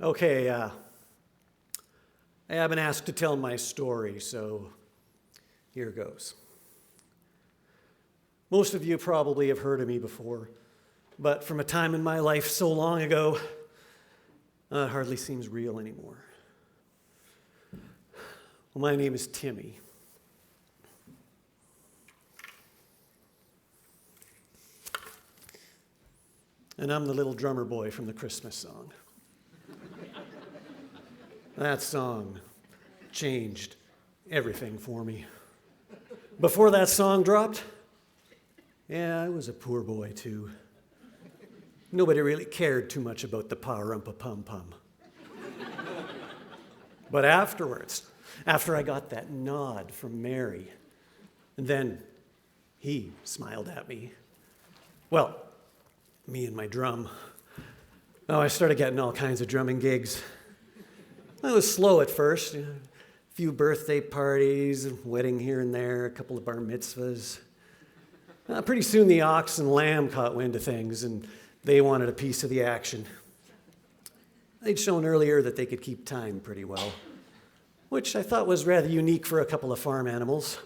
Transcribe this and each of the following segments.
Okay, I've been asked to tell my story, so here goes. Most of you probably have heard of me before, but from a time in my life so long ago, it hardly seems real anymore. Well, my name is Timmy. And I'm the little drummer boy from the Christmas song. That song changed everything for me. Before that song dropped, I was a poor boy too. Nobody really cared too much about the pa-rumpa-pum-pum. But afterwards, after I got that nod from Mary, and then he smiled at me. Well, me and my drum. I started getting all kinds of drumming gigs. I was slow at first, a few birthday parties, a wedding here and there, a couple of bar mitzvahs. Pretty soon the ox and lamb caught wind of things, and they wanted a piece of the action. They'd shown earlier that they could keep time pretty well, which I thought was rather unique for a couple of farm animals.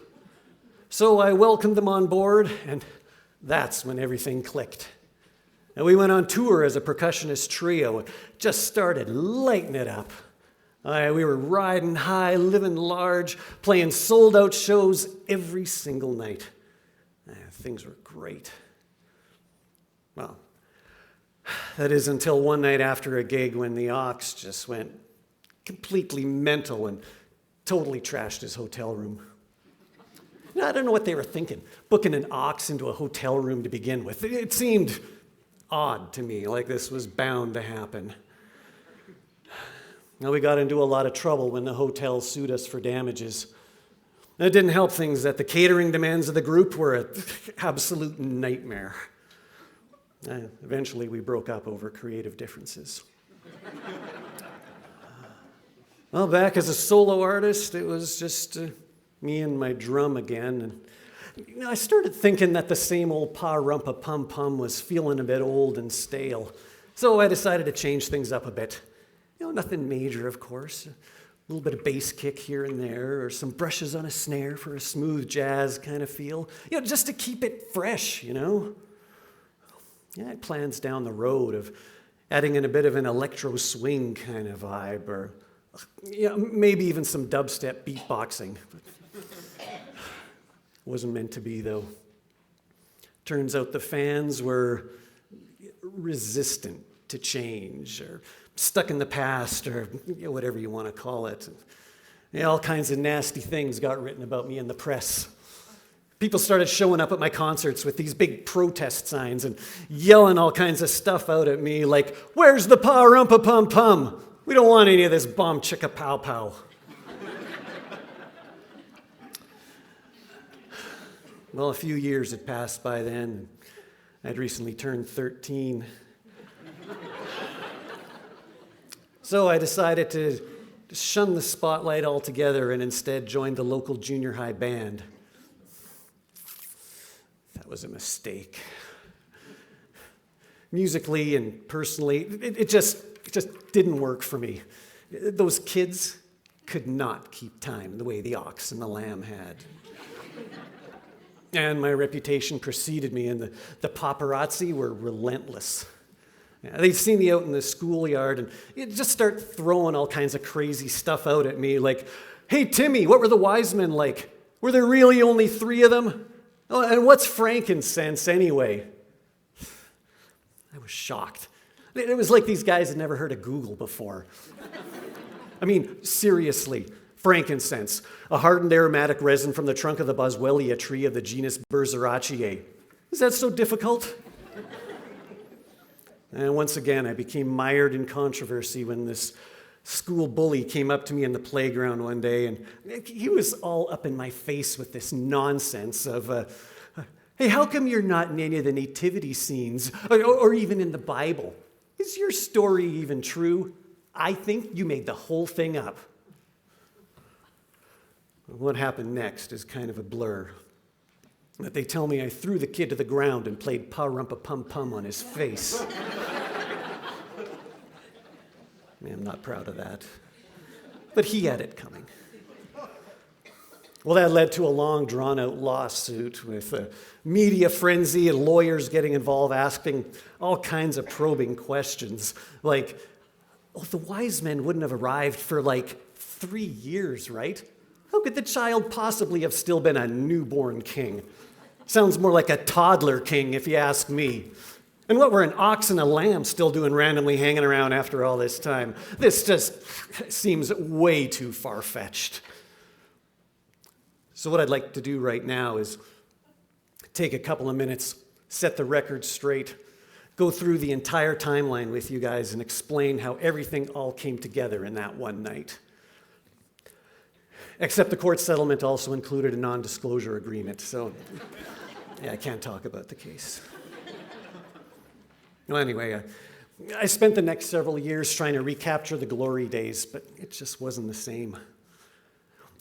So I welcomed them on board, and that's when everything clicked. And we went on tour as a percussionist trio and just started lighting it up. We were riding high, living large, playing sold-out shows every single night. Things were great. Well, that is until one night after a gig when the ox just went completely mental and totally trashed his hotel room. I don't know what they were thinking, booking an ox into a hotel room to begin with. It seemed odd to me, like this was bound to happen. Now, we got into a lot of trouble when the hotel sued us for damages. It didn't help things that the catering demands of the group were an absolute nightmare. Eventually, we broke up over creative differences. Well, back as a solo artist, it was just me and my drum again. And I started thinking that the same old pa-rumpa-pum-pum was feeling a bit old and stale. So I decided to change things up a bit. Nothing major, of course. A little bit of bass kick here and there, or some brushes on a snare for a smooth jazz kind of feel. Just to keep it fresh, I had plans down the road of adding in a bit of an electro swing kind of vibe, or maybe even some dubstep beatboxing. Wasn't meant to be, though. Turns out the fans were resistant to change, or stuck in the past, or whatever you want to call it. All kinds of nasty things got written about me in the press. People started showing up at my concerts with these big protest signs and yelling all kinds of stuff out at me like, "Where's the pa-rumpa-pum-pum? We don't want any of this bomb chicka pow pow." Well, a few years had passed by then. I'd recently turned 13. So I decided to shun the spotlight altogether and instead joined the local junior high band. That was a mistake. Musically and personally, it just didn't work for me. Those kids could not keep time the way the ox and the lamb had. And my reputation preceded me, and the paparazzi were relentless. They'd see me out in the schoolyard and you'd just start throwing all kinds of crazy stuff out at me, like, "Hey, Timmy, what were the wise men like? Were there really only 3 of them? Oh, and what's frankincense anyway?" I was shocked. It was like these guys had never heard of Google before. I mean, seriously, frankincense, a hardened aromatic resin from the trunk of the boswellia tree of the genus Berzeraceae. Is that so difficult? And once again, I became mired in controversy when this school bully came up to me in the playground one day, and he was all up in my face with this nonsense of, "Hey, how come you're not in any of the nativity scenes, or even in the Bible? Is your story even true? I think you made the whole thing up." What happened next is kind of a blur. But they tell me I threw the kid to the ground and played pa-rumpa-pum-pum on his face. I'm not proud of that. But he had it coming. Well, that led to a long, drawn-out lawsuit with a media frenzy and lawyers getting involved, asking all kinds of probing questions, like, oh, the wise men wouldn't have arrived for 3 years, right? How could the child possibly have still been a newborn king? Sounds more like a toddler king, if you ask me. And what were an ox and a lamb still doing randomly hanging around after all this time? This just seems way too far-fetched. So what I'd like to do right now is take a couple of minutes, set the record straight, go through the entire timeline with you guys and explain how everything all came together in that one night. Except the court settlement also included a non-disclosure agreement, so yeah, I can't talk about the case. Well, anyway, I spent the next several years trying to recapture the glory days, but it just wasn't the same.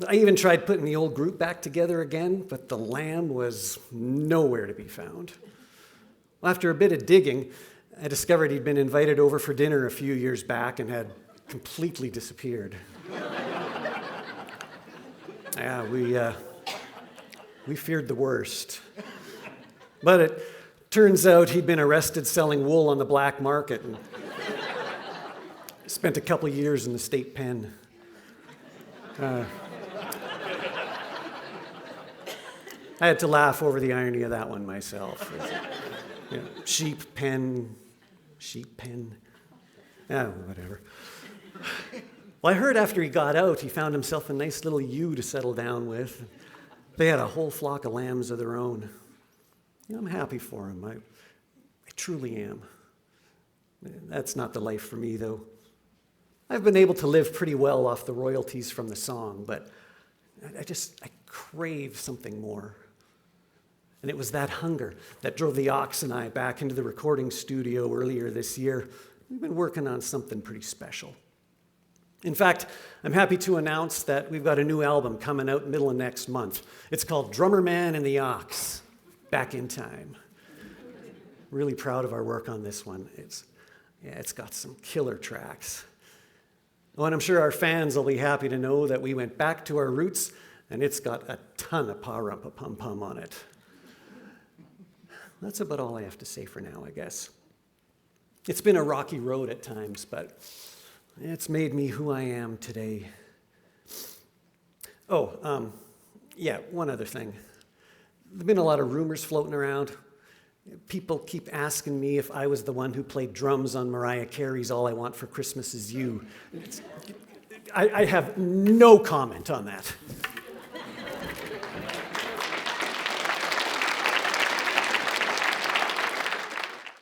I even tried putting the old group back together again, but the lamb was nowhere to be found. After a bit of digging, I discovered he'd been invited over for dinner a few years back and had completely disappeared. Yeah, we feared the worst. But it turns out he'd been arrested selling wool on the black market and spent a couple of years in the state pen. I had to laugh over the irony of that one myself. Sheep pen. Whatever. Well, I heard after he got out, he found himself a nice little ewe to settle down with. They had a whole flock of lambs of their own. I'm happy for him. I truly am. That's not the life for me, though. I've been able to live pretty well off the royalties from the song, but I crave something more. And it was that hunger that drove the Ox and I back into the recording studio earlier this year. We've been working on something pretty special. In fact, I'm happy to announce that we've got a new album coming out middle of next month. It's called Drummer Man and the Ox, Back in Time. Really proud of our work on this one. It's got some killer tracks. Oh, and I'm sure our fans will be happy to know that we went back to our roots, and it's got a ton of pa-rumpa-pum-pum on it. That's about all I have to say for now, I guess. It's been a rocky road at times, but it's made me who I am today. One other thing. There've been a lot of rumors floating around. People keep asking me if I was the one who played drums on Mariah Carey's All I Want for Christmas Is You. I have no comment on that.